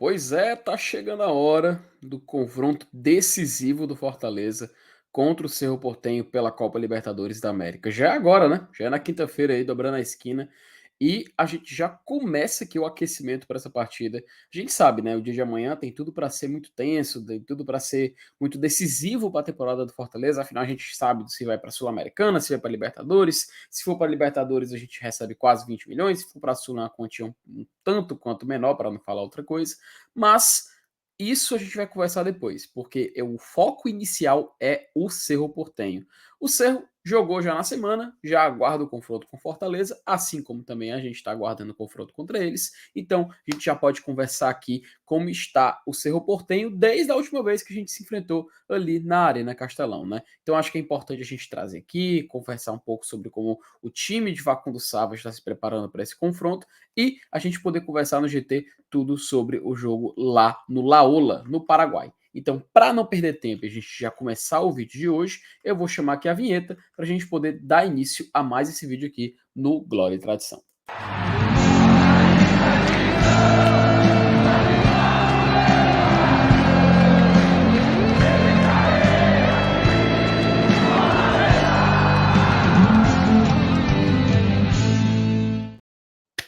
Pois é, tá chegando a hora do confronto decisivo do Fortaleza contra o Cerro Porteño pela Copa Libertadores da América. Já é agora, né? Já é na quinta-feira aí, dobrando a esquina. E a gente já começa aqui o aquecimento para essa partida. A gente sabe, né? O dia de amanhã tem tudo para ser muito tenso, tem tudo para ser muito decisivo para a temporada do Fortaleza. Afinal, a gente sabe se vai para a Sul-Americana, se vai para Libertadores. Se for para Libertadores, a gente recebe quase 20 milhões. Se for para a Sul, uma quantia um tanto quanto menor, para não falar outra coisa. Mas isso a gente vai conversar depois, porque o foco inicial é o Cerro Porteño. O Cerro jogou já na semana, já aguarda o confronto com Fortaleza, assim como também a gente está aguardando o confronto contra eles. Então a gente já pode conversar aqui como está o Cerro Porteño desde a última vez que a gente se enfrentou ali na Arena Castelão, né? Então acho que é importante a gente trazer aqui, conversar um pouco sobre como o time de Facundo Savas está se preparando para esse confronto e a gente poder conversar no GT tudo sobre o jogo lá no Laola, no Paraguai. Então, para não perder tempo e a gente já começar o vídeo de hoje, eu vou chamar aqui a vinheta para a gente poder dar início a mais esse vídeo aqui no Glória e Tradição.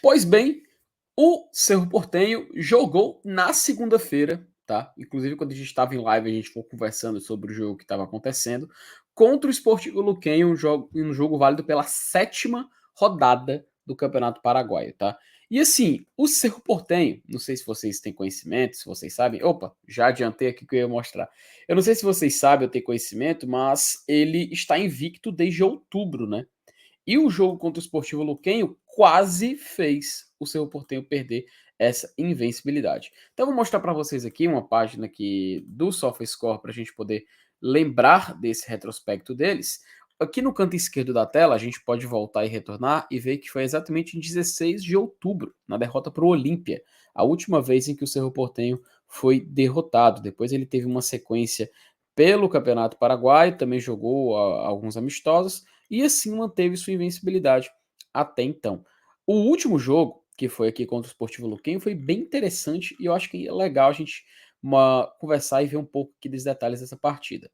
Pois bem, o Cerro Porteño jogou na segunda-feira, tá? Inclusive, quando a gente estava em live, a gente foi conversando sobre o jogo que estava acontecendo, contra o Sportivo Luquenho, um jogo válido pela sétima rodada do Campeonato Paraguaio, tá? E assim, o Cerro Porteño, não sei se vocês têm conhecimento, se vocês sabem. Opa, já adiantei aqui que eu ia mostrar. Eu não sei se vocês sabem ou têm conhecimento, mas ele está invicto desde outubro, né? E o jogo contra o Sportivo Luquenho quase fez o Cerro Porteño perder essa invencibilidade. Então eu vou mostrar para vocês aqui uma página aqui do SofaScore para a gente poder lembrar desse retrospecto deles. Aqui no canto esquerdo da tela, a gente pode voltar e retornar e ver que foi exatamente em 16 de outubro, na derrota para o Olímpia, a última vez em que o Cerro Porteño foi derrotado. Depois ele teve uma sequência pelo Campeonato Paraguaio, também jogou alguns amistosos, e assim manteve sua invencibilidade até então. O último jogo, que foi aqui contra o Sportivo Luquenho, foi bem interessante e eu acho que é legal a gente conversar e ver um pouco aqui dos detalhes dessa partida.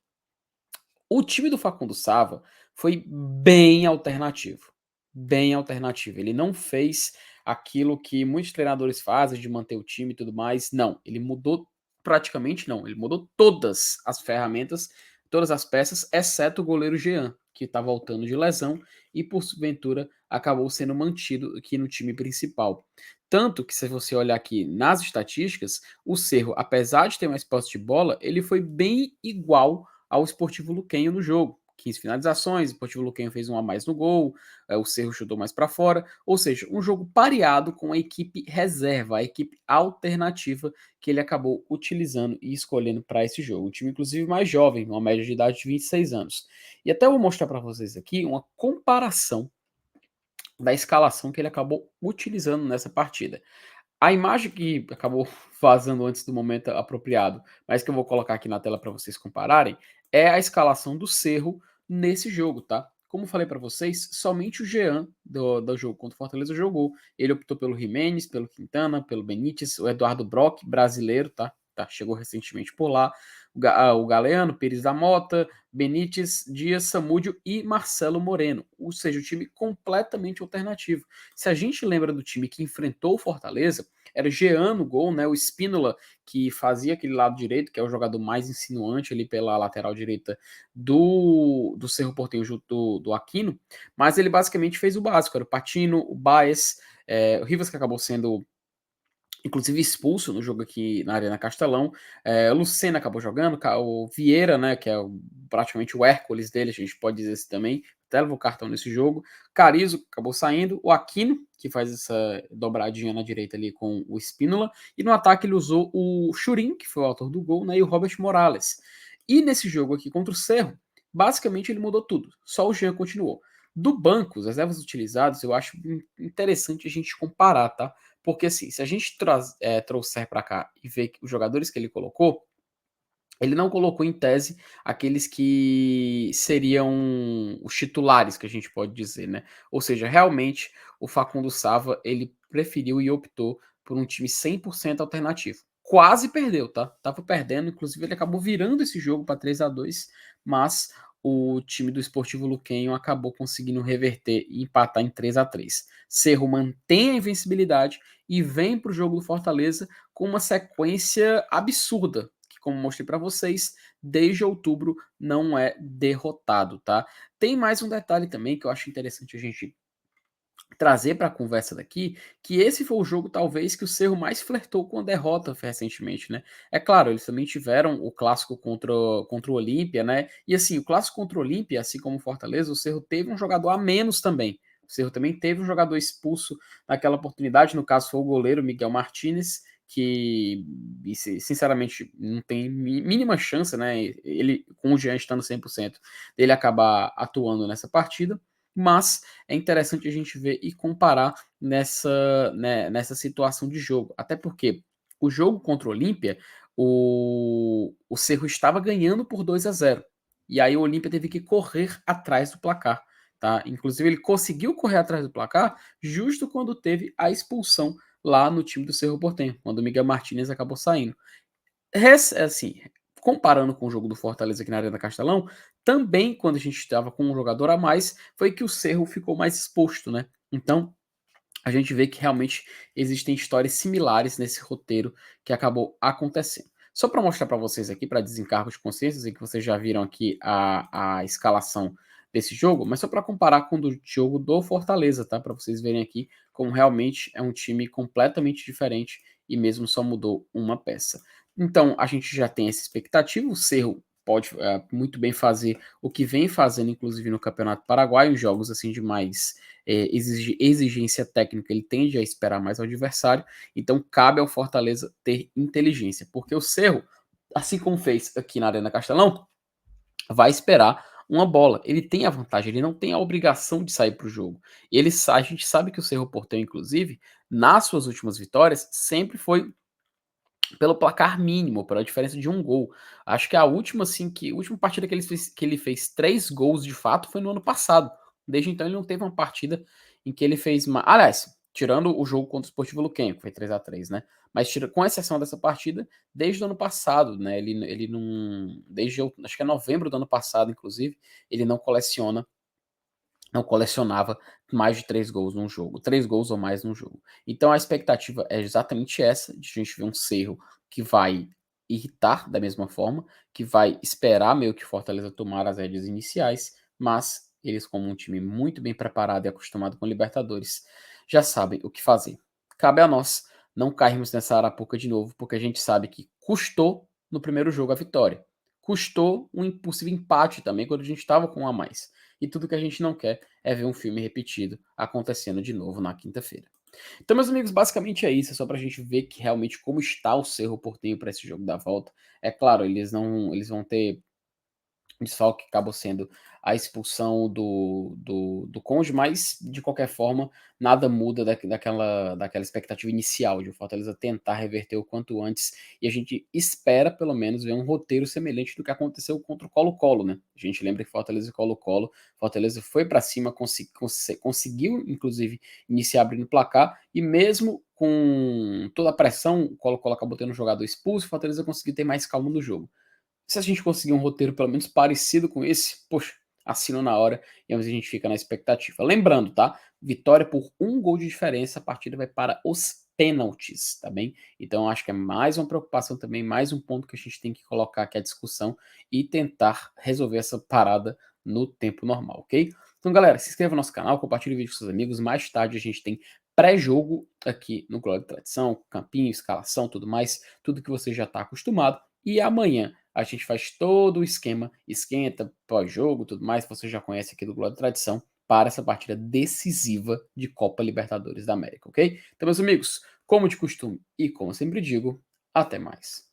O time do Facundo Sava foi bem alternativo. Bem alternativo. Ele não fez aquilo que muitos treinadores fazem de manter o time e tudo mais. Não, ele mudou praticamente não. Ele mudou todas as ferramentas, todas as peças, exceto o goleiro Jean, que está voltando de lesão e porventura acabou sendo mantido aqui no time principal. Tanto que se você olhar aqui nas estatísticas, o Cerro, apesar de ter mais posse de bola, ele foi bem igual ao Sportivo Luquenho no jogo. 15 finalizações, o Sportivo Luquenho fez um a mais no gol, o Cerro chutou mais para fora, ou seja, um jogo pareado com a equipe reserva, a equipe alternativa que ele acabou utilizando e escolhendo para esse jogo. Um time, inclusive, mais jovem, uma média de idade de 26 anos. E até eu vou mostrar para vocês aqui uma comparação da escalação que ele acabou utilizando nessa partida. A imagem que acabou vazando antes do momento apropriado, mas que eu vou colocar aqui na tela para vocês compararem, é a escalação do Cerro nesse jogo, tá? Como falei para vocês, somente o Jean do jogo contra o Fortaleza jogou. Ele optou pelo Jimenez, pelo Quintana, pelo Benítez, o Eduardo Brock, brasileiro, tá? Chegou recentemente por lá. O Galeano, Pires da Mota, Benítez, Dias, Samúdio e Marcelo Moreno. Ou seja, o time completamente alternativo. Se a gente lembra do time que enfrentou o Fortaleza, era Jean no gol, né? O Spínola, que fazia aquele lado direito, que é o jogador mais insinuante ali pela lateral direita do Cerro Porteño junto do Aquino, mas ele basicamente fez o básico, era o Patino, o Baez, o Rivas que acabou sendo inclusive expulso no jogo aqui na Arena Castelão. O Lucena acabou jogando, o Vieira, né, que é praticamente o Hércules dele, a gente pode dizer assim também, até levou cartão nesse jogo. Carizo acabou saindo, o Aquino, que faz essa dobradinha na direita ali com o Spínola, e no ataque ele usou o Churin, que foi o autor do gol, né, e o Robert Morales. E nesse jogo aqui contra o Cerro, basicamente ele mudou tudo, só o Jean continuou. Do banco, as reservas utilizadas, eu acho interessante a gente comparar, tá? Porque assim, se a gente trouxer para cá e ver os jogadores que ele colocou, ele não colocou em tese aqueles que seriam os titulares, que a gente pode dizer, né? Ou seja, realmente o Facundo Sava, ele preferiu e optou por um time 100% alternativo. quase perdeu, tá? Tava perdendo, inclusive ele acabou virando esse jogo para 3-2, mas o time do Esportivo Luquenho acabou conseguindo reverter e empatar em 3-3. Cerro mantém a invencibilidade e vem para o jogo do Fortaleza com uma sequência absurda, que como mostrei para vocês, desde outubro não é derrotado, tá? Tem mais um detalhe também que eu acho interessante a gente trazer para a conversa daqui, que esse foi o jogo talvez que o Cerro mais flertou com a derrota recentemente, né? É claro, eles também tiveram o clássico contra o Olímpia, né? E assim, o clássico contra o Olímpia, assim como o Fortaleza, o Cerro teve um jogador a menos também. O Cerro também teve um jogador expulso naquela oportunidade, no caso foi o goleiro Miguel Martinez, que sinceramente não tem mínima chance, né? Ele com o Jean estando 100%, dele acabar atuando nessa partida, mas é interessante a gente ver e comparar nessa situação de jogo. Até porque o jogo contra o Olímpia, o Cerro estava ganhando por 2-0. E aí o Olímpia teve que correr atrás do placar. Tá? Inclusive, ele conseguiu correr atrás do placar justo quando teve a expulsão lá no time do Cerro Porteño, quando o Miguel Martinez acabou saindo. Assim, comparando com o jogo do Fortaleza aqui na Arena Castelão, também quando a gente estava com um jogador a mais, foi que o Cerro ficou mais exposto, né? Então, a gente vê que realmente existem histórias similares nesse roteiro que acabou acontecendo. Só para mostrar para vocês aqui, para desencargo de consciências, e que vocês já viram aqui a escalação desse jogo, mas só para comparar com o do jogo do Fortaleza, tá? Para vocês verem aqui como realmente é um time completamente diferente e mesmo só mudou uma peça. Então, a gente já tem essa expectativa, o Cerro pode muito bem fazer o que vem fazendo, inclusive no Campeonato Paraguaio, em jogos assim de mais exigência técnica, ele tende a esperar mais ao adversário, então cabe ao Fortaleza ter inteligência, porque o Cerro, assim como fez aqui na Arena Castelão, vai esperar uma bola. Ele tem a vantagem, ele não tem a obrigação de sair para o jogo. A gente sabe que o Cerro Porteño, inclusive, nas suas últimas vitórias, sempre foi pelo placar mínimo, pela diferença de um gol. Acho que a última, assim, a última partida que ele fez 3 gols de fato foi no ano passado. Desde então ele não teve uma partida em que ele fez. Aliás, tirando o jogo contra o Sportivo Luquenho, que foi 3-3, né? Mas com exceção dessa partida, desde o ano passado, né? Ele não. Desde acho que é novembro do ano passado, inclusive, ele não colecionava mais de 3 gols num jogo, 3 gols ou mais num jogo. Então a expectativa é exatamente essa, de a gente ver um Cerro que vai irritar da mesma forma, que vai esperar meio que Fortaleza tomar as rédeas iniciais, mas eles, como um time muito bem preparado e acostumado com Libertadores, já sabem o que fazer. Cabe a nós não cairmos nessa arapuca de novo, porque a gente sabe que custou no primeiro jogo a vitória. Custou um impossível empate também quando a gente estava com um a mais. E tudo que a gente não quer é ver um filme repetido acontecendo de novo na quinta-feira. Então, meus amigos, basicamente é isso. É só pra gente ver que realmente como está o Cerro Porteño para esse jogo da volta. É claro, eles vão ter o desfalque que acabou sendo a expulsão do Conde, mas de qualquer forma, nada muda daquela expectativa inicial de o Fortaleza tentar reverter o quanto antes. E a gente espera, pelo menos, ver um roteiro semelhante do que aconteceu contra o Colo-Colo, né? A gente lembra que Fortaleza e Colo-Colo, Fortaleza foi para cima, conseguiu, inclusive, iniciar abrindo o placar, e mesmo com toda a pressão, o Colo-Colo acabou tendo um jogador expulso, Fortaleza conseguiu ter mais calma no jogo. Se a gente conseguir um roteiro pelo menos parecido com esse, poxa, assina na hora e a gente fica na expectativa. Lembrando, tá? Vitória por 1 gol de diferença, a partida vai para os pênaltis, tá bem? Então acho que é mais uma preocupação também, mais um ponto que a gente tem que colocar aqui à discussão e tentar resolver essa parada no tempo normal, ok? Então, galera, se inscreva no nosso canal, compartilhe o vídeo com seus amigos. Mais tarde a gente tem pré-jogo aqui no Glória e Tradição, campinho, escalação, tudo mais, tudo que você já está acostumado. E amanhã a gente faz todo o esquema, esquenta, pós-jogo, tudo mais, que você já conhece aqui do Glória e Tradição, para essa partida decisiva de Copa Libertadores da América, ok? Então, meus amigos, como de costume e como sempre digo, até mais.